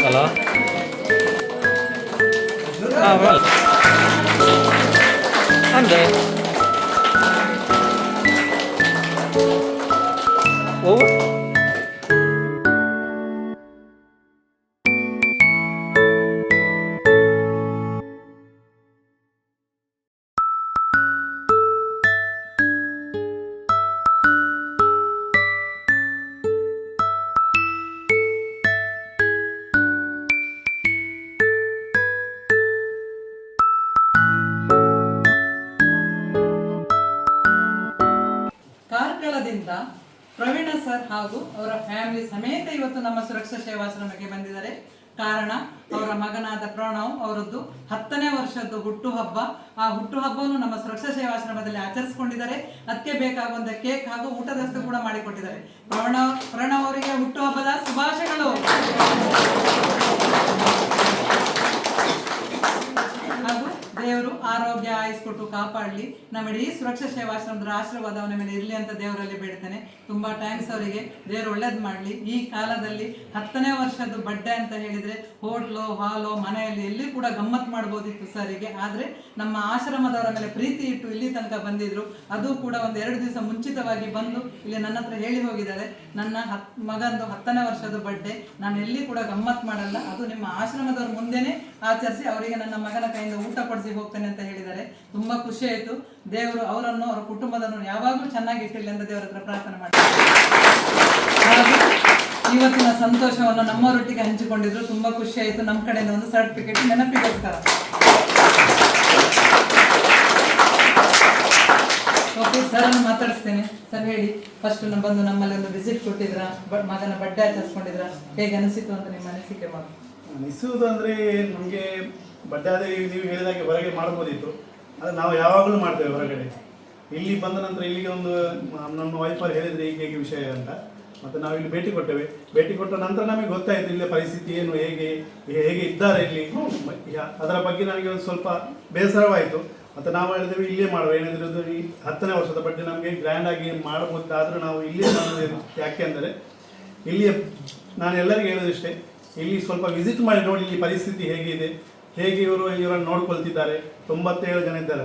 Hello ಹಾಂ ಬಲ್ ಅಂದರೆ ಓ ಕಾರ್ಕಳದಿಂದ ಪ್ರವೀಣ ಸರ್ ಹಾಗೂ ಅವರ ಫ್ಯಾಮಿಲಿ ಸಮೇತ ಇವತ್ತು ನಮ್ಮ ಸುರಕ್ಷಾ ಸೇವಾಶ್ರಮಕ್ಕೆ ಬಂದಿದ್ದಾರೆ. ಕಾರಣ ಅವರ ಮಗನಾದ ಪ್ರಣವ್ ಅವರದ್ದು 10ನೇ ವರ್ಷದ್ದು ಹುಟ್ಟುಹಬ್ಬ. ಆ ಹುಟ್ಟುಹಬ್ಬವನ್ನು ನಮ್ಮ ಸುರಕ್ಷಾ ಸೇವಾಶ್ರಮದಲ್ಲಿ ಆಚರಿಸಿಕೊಂಡಿದ್ದಾರೆ. ಅದಕ್ಕೆ ಬೇಕಾಗುವಂತ ಕೇಕ್ ಹಾಗೂ ಊಟದ ವ್ಯವಸ್ಥೆ ಕೂಡ ಮಾಡಿಕೊಟ್ಟಿದ್ದಾರೆ. ಪ್ರಣವ್ ಅವರಿಗೆ ಹುಟ್ಟುಹಬ್ಬದ ಶುಭಾಶಯಗಳು. ಹಾಗೂ ದೇವರು ಆರೋಗ್ಯ ಆಯಿಸ್ಕೊಟ್ಟು ಕಾಪಾಡಲಿ. ನಮ್ಮ ಇಡೀ ಸುರಕ್ಷಾ ಸೇವಾಶ್ರಮದ ಆಶೀರ್ವಾದ ಅವನ ಮೇಲೆ ಇರಲಿ ಅಂತ ದೇವರಲ್ಲಿ ಬೇಡ್ತೇನೆ. ತುಂಬಾ ಥ್ಯಾಂಕ್ಸ್ ಅವರಿಗೆ. ದೇವರು ಒಳ್ಳೇದು ಮಾಡಲಿ. ಈ ಕಾಲದಲ್ಲಿ 10ನೇ ವರ್ಷದ್ದು ಬಡ್ಡೆ ಅಂತ ಹೇಳಿದ್ರೆ ಹೋಟ್ಲು ಹಾಲು ಮನೆಯಲ್ಲಿ ಎಲ್ಲಿ ಕೂಡ ಗಮ್ಮತ್ ಮಾಡ್ಬೋದಿತ್ತು ಸರಿಗೆ. ಆದ್ರೆ ನಮ್ಮ ಆಶ್ರಮದವರ ಮೇಲೆ ಪ್ರೀತಿ ಇಟ್ಟು ಇಲ್ಲಿ ತನಕ ಬಂದಿದ್ರು. ಅದು ಕೂಡ ಒಂದು 2 ದಿವಸ ಮುಂಚಿತವಾಗಿ ಬಂದು ಇಲ್ಲಿ ನನ್ನ ಹತ್ರ ಹೇಳಿ ಹೋಗಿದ್ದಾರೆ, ನನ್ನ ಮಗಂದು 10ನೇ ವರ್ಷದ ಬಡ್ಡೆ ನಾನು ಎಲ್ಲಿ ಕೂಡ ಗಮ್ಮತ್ ಮಾಡಲ್ಲ, ಅದು ನಿಮ್ಮ ಆಶ್ರಮದವ್ರ ಮುಂದೆನೆ ಆಚರಿಸಿ ಅವರಿಗೆ ನನ್ನ ಮಗನ ಕೈಯಿಂದ ಊಟ ಕೊಡಿಸಿ ಹೋಗ್ತೇನೆ ಅಂತ ಹೇಳಿದ್ದಾರೆ. ತುಂಬಾ ಖುಷಿ ಆಯ್ತು. ದೇವರು ಅವರನ್ನು ಅವರ ಕುಟುಂಬದನ್ನು ಯಾವಾಗಲೂ ಚೆನ್ನಾಗಿ ಇಟ್ಟಿಲ್ಲ ಅಂತ ದೇವರ ಹತ್ರ ಪ್ರಾರ್ಥನೆ ಮಾಡ್ತಾರೆ. ಇವತ್ತಿನ ಸಂತೋಷವನ್ನು ನಮ್ಮವರೊಟ್ಟಿಗೆ ಹಂಚಿಕೊಂಡಿದ್ರು. ತುಂಬಾ ಖುಷಿ ಆಯ್ತು. ನಮ್ಮ ಕಡೆಯಿಂದ ಒಂದು ಸರ್ಟಿಫಿಕೇಟ್ ನೆನಪಿಗೋಸ್ಕರ. ಓಕೆ ಸರ್ ಅನ್ನು ಮಾತಾಡಿಸ್ತೇನೆ. ಸರ್ ಹೇಳಿ, ಫಸ್ಟ್ ಬಂದು ನಮ್ಮಲ್ಲಿ ಒಂದು ವಿಸಿಟ್ ಕೊಟ್ಟಿದ್ರ, ಮಗನ ಬಡ್ಡೆ ಆಚರಿಸ್ಕೊಂಡಿದ್ರ, ಹೇಗೆ ಅನಿಸಿತು ಅಂತ ನಿಮ್ಮ ಅನಿಸಿಕೆ ಮಾತು. ಅನಿಸುವುದು ಅಂದರೆ ನಮಗೆ ಬಡ್ಡೆ ಆದರೆ ನೀವು ಹೇಳಿದಾಗೆ ಹೊರಗೆ ಮಾಡ್ಬೋದಿತ್ತು. ಆದರೆ ನಾವು ಯಾವಾಗಲೂ ಮಾಡ್ತೇವೆ ಹೊರಗಡೆ. ಇಲ್ಲಿ ಬಂದ ನಂತರ ಇಲ್ಲಿಗೆ ಒಂದು ನಮ್ಮ ವೈಫರ್ ಹೇಳಿದರೆ ಹೀಗೆ ವಿಷಯ ಅಂತ, ಮತ್ತು ನಾವು ಇಲ್ಲಿ ಭೇಟಿ ಕೊಟ್ಟೆವೆ. ಭೇಟಿ ಕೊಟ್ಟ ನಂತರ ನಮಗೆ ಗೊತ್ತಾಯಿತು ಇಲ್ಲಿಯ ಪರಿಸ್ಥಿತಿ ಏನು, ಹೇಗೆ ಇದ್ದಾರೆ ಇಲ್ಲಿ. ಅದರ ಬಗ್ಗೆ ನನಗೆ ಒಂದು ಸ್ವಲ್ಪ ಬೇಸರವಾಯಿತು. ಮತ್ತು ನಾವು ಹೇಳಿದ್ದೇವೆ ಇಲ್ಲೇ ಮಾಡುವ, ಏನಾದರೂ ಈ 10ನೇ ವರ್ಷದ ಬಡ್ಡೆ ನಮಗೆ ಗ್ರ್ಯಾಂಡಾಗಿ ಮಾಡಬಹುದಾದರೂ ನಾವು ಇಲ್ಲೇ ಮಾಡೋದು. ಯಾಕೆ ಅಂದರೆ ಇಲ್ಲಿಯ ನಾನು ಎಲ್ಲರಿಗೂ ಹೇಳೋದಿಷ್ಟೇ, ಇಲ್ಲಿ ಸ್ವಲ್ಪ ವಿಸಿಟ್ ಮಾಡಿ ನೋಡಿ ಇಲ್ಲಿ ಪರಿಸ್ಥಿತಿ ಹೇಗಿದೆ, ಹೇಗೆ ಇವರನ್ನು ನೋಡ್ಕೊಳ್ತಿದ್ದಾರೆ. 97 ಜನ ಇದ್ದಾರೆ,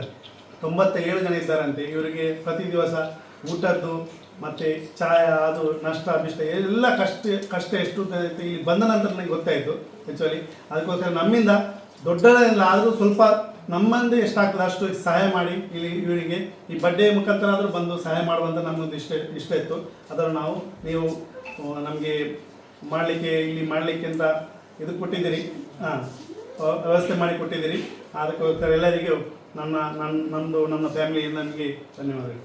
97 ಜನ ಇದ್ದಾರಂತೆ. ಇವರಿಗೆ ಪ್ರತಿ ದಿವಸ ಊಟದ್ದು ಮತ್ತು ಚಾಯ ಅದು ನಷ್ಟ ಬಿಷ್ಟ ಎಲ್ಲ ಕಷ್ಟ ಎಷ್ಟು ಇಲ್ಲಿ ಬಂದ ನಂತರ ನನಗೆ ಗೊತ್ತಾಯಿತು ಆ್ಯಕ್ಚುಲಿ. ಅದಕ್ಕೋಸ್ಕರ ನಮ್ಮಿಂದ ದೊಡ್ಡದೆಲ್ಲ ಆದರೂ ಸ್ವಲ್ಪ ನಮ್ಮಂದೇ ಎಷ್ಟಾಗ್ತದೆ ಅಷ್ಟು ಸಹಾಯ ಮಾಡಿ ಇಲ್ಲಿ ಇವರಿಗೆ ಈ ಬಡ್ಡೆ ಮುಖಾಂತರ ಆದರೂ ಬಂದು ಸಹಾಯ ಮಾಡುವಂಥ ನಮ್ಮೊಂದು ಇಷ್ಟ ಇತ್ತು. ಅದನ್ನು ನೀವು ನಮಗೆ ಇಲ್ಲಿ ಮಾಡಲಿಕ್ಕೆ ಅಂತ ಇದು ಕೊಟ್ಟಿದ್ದೀರಿ, ವ್ಯವಸ್ಥೆ ಮಾಡಿ ಕೊಟ್ಟಿದ್ದೀರಿ. ಅದಕ್ಕೋಸ್ಕರ ಎಲ್ಲರಿಗೂ ನನ್ನ ಫ್ಯಾಮಿಲಿಯಿಂದ ನನಗೆ ಧನ್ಯವಾದಗಳು.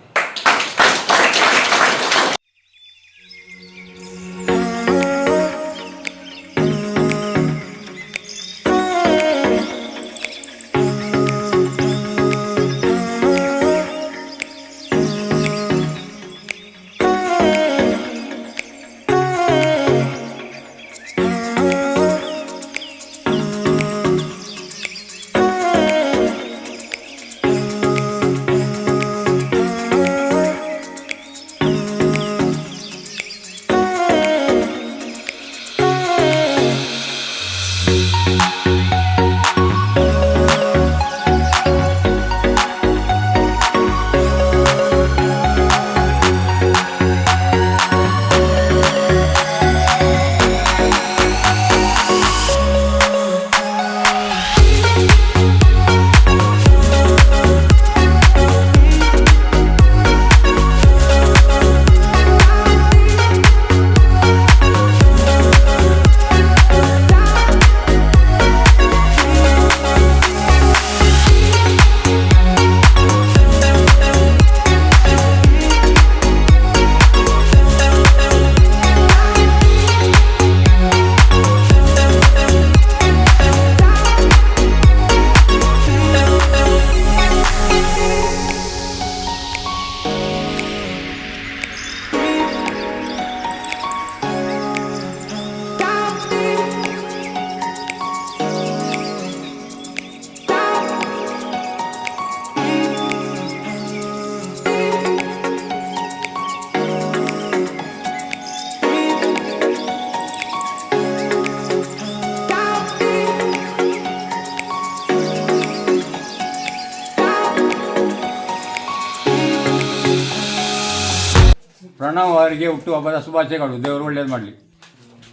ಪ್ರಣವ್ ಅವರಿಗೆ ಹುಟ್ಟುಹಬ್ಬದ ಶುಭಾಶಯಗಳು, ದೇವರು ಒಳ್ಳೇದು ಮಾಡಲಿ.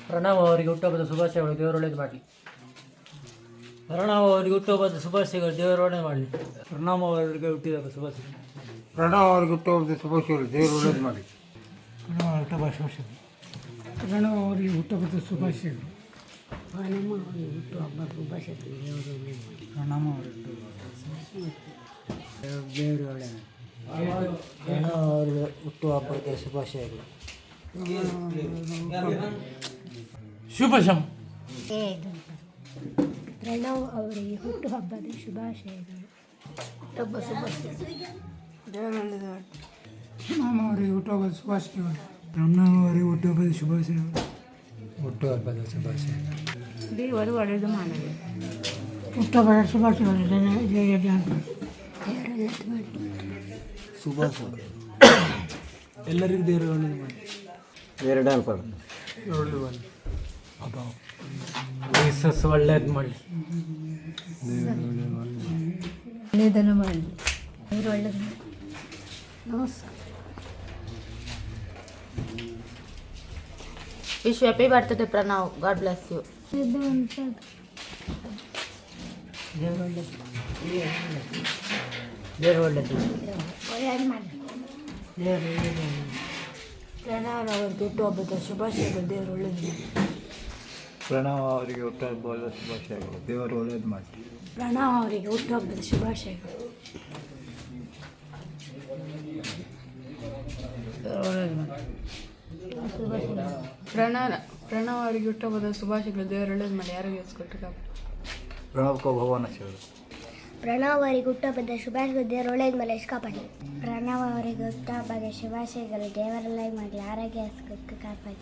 ಪ್ರಣವ್ ಅವರಿಗೆ ಹುಟ್ಟುಹಬ್ಬದ ಶುಭಾಶಯಗಳು, ದೇವರು ಒಳ್ಳೇದು ಮಾಡಲಿ. ಪ್ರಣವ್ ಅವರಿಗೆ ಹುಟ್ಟುಹಬ್ಬದ ಶುಭಾಶಯಗಳು, ದೇವರು ಒಳ್ಳೇದು ಮಾಡಲಿ. ಪ್ರಣವ್ ಅವರಿಗೆ ಹುಟ್ಟಿದ ಶುಭಾಶಯ. ಪ್ರಣವ್ ಅವರಿಗೆ ಹುಟ್ಟುಹಬ್ಬದ ಶುಭಾಶಯಗಳು, ದೇವರು ಒಳ್ಳೇದು ಮಾಡಲಿ. ಪ್ರಣವ್ ಹುಟ್ಟುಹಬ್ಬದ ಶುಭಾಶಯಗಳು. ಪ್ರಣವ್ ಅವರಿಗೆ ಹುಟ್ಟುಹಬ್ಬದ ಶುಭಾಶಯಗಳು. ಪ್ರಣವ್ ಅವರಿಗೆ ಹುಟ್ಟುಹಬ್ಬದ ಶುಭಾಶಯಗಳು, ದೇವರು ಒಳ್ಳೇದು ಮಾಡಲಿ. ಪ್ರಣವ್ ಅವರಿಗೆ ದೇವರು ಒಳ್ಳೇದು. ಪ್ರಣವ್ ಅವರಿಗೆ ಹುಟ್ಟುಹಬ್ಬದ ಶುಭಾಶಯಗಳು. ಶುಭಶಂ. ಪ್ರಣವ್ ಅವರಿಗೆ ಹುಟ್ಟುಹಬ್ಬದ ಶುಭಾಶಯಗಳು. ಪ್ರಣವ್ ಅವರಿಗೆ ಹುಟ್ಟುಹಬ್ಬದ ಶುಭಾಶಯಗಳು. ಪ್ರಣವ್ ಅವರಿಗೆ ಹುಟ್ಟುಹಬ್ಬದ ಶುಭಾಶಯಗಳು. ಹುಟ್ಟುಹಬ್ಬದ ಶುಭಾಶಯಗಳು. ದೇವರು ಒಳ್ಳೆಯದು ಮಾಡಲಿ. ಹುಟ್ಟುಹಬ್ಬದ ಶುಭಾಶಯಗಳು. ಶುಭಾಶಯ ಎಲ್ಲರಿಗೂ ದೇವರು ಒಳ್ಳೇದು ಮಾಡಿ. ಒಳ್ಳೇದು ಮಾಡಿ. ಜೀಸಸ್ ಒಳ್ಳೇದು ಮಾಡಿ. ಒಳ್ಳೆಯದನ್ನು ಮಾಡಲಿ. ದೇವರು ಒಳ್ಳೆಯದು ಮಾಡಿ. ನಮಸ್ಕಾರ. Wish you happy birthday, Pranav. God bless you. ಇದು ಅಂತ ದೇವರು ಒಳ್ಳೇದು. ದೇವರು ಒಳ್ಳೇದು. ಒಳ್ಳೆಯದು ಮಾಡಲಿ. ದೇವರು ಒಳ್ಳೇದು. ಪ್ರಣವ್ ಅವರಿಗೆ ಹುಟ್ಟುಹಬ್ಬದ ಶುಭಾಶಯಗಳು. ದೇವರು ಒಳ್ಳೆಯದು ಮಾಡಲಿ. ಪ್ರಣವ್ ಅವರಿಗೆ ಹುಟ್ಟುಹಬ್ಬದ ಶುಭಾಶಯಗಳು, ದೇವರು ಒಳ್ಳೇದು ಮಾಡಲಿ. ಪ್ರಣವ್ ಅವರಿಗೆ ಹುಟ್ಟುಹಬ್ಬದ ಶುಭಾಶಯಗಳು. ಪ್ರಣವ್ ಅವರಿಗೆ ಹುಟ್ಟುಹಬ್ಬದ ಶುಭಾಶಯಗಳು, ದೇವರು ಒಳ್ಳೇದು ಮಾಡಿ. ಯಾರಿಗೆ ಕೊಟ್ಟು ಪ್ರಣವ್ ಕೋ ಭಗವಾನ್ ಆಶೀರ್ವಾದ. ಪ್ರಣವ್ ಅವರಿಗೆ ಹುಟ್ಟುಹಬ್ಬದ ಶುಭಾಶಯಗಳು. ದೇವರು ಒಳ್ಳೆಯದು ಮಾಡಲಿ. ಕಾಪಾಡಿ. ಪ್ರಣವ್ ಅವರಿಗೆ ಹುಟ್ಟುಹಬ್ಬದ ಶುಭಾಶಯಗಳು. ದೇವರೆಲ್ಲ ಮಾಡಲಿ. ಆರೋಗ್ಯ ಕಾಪಾಡಿ.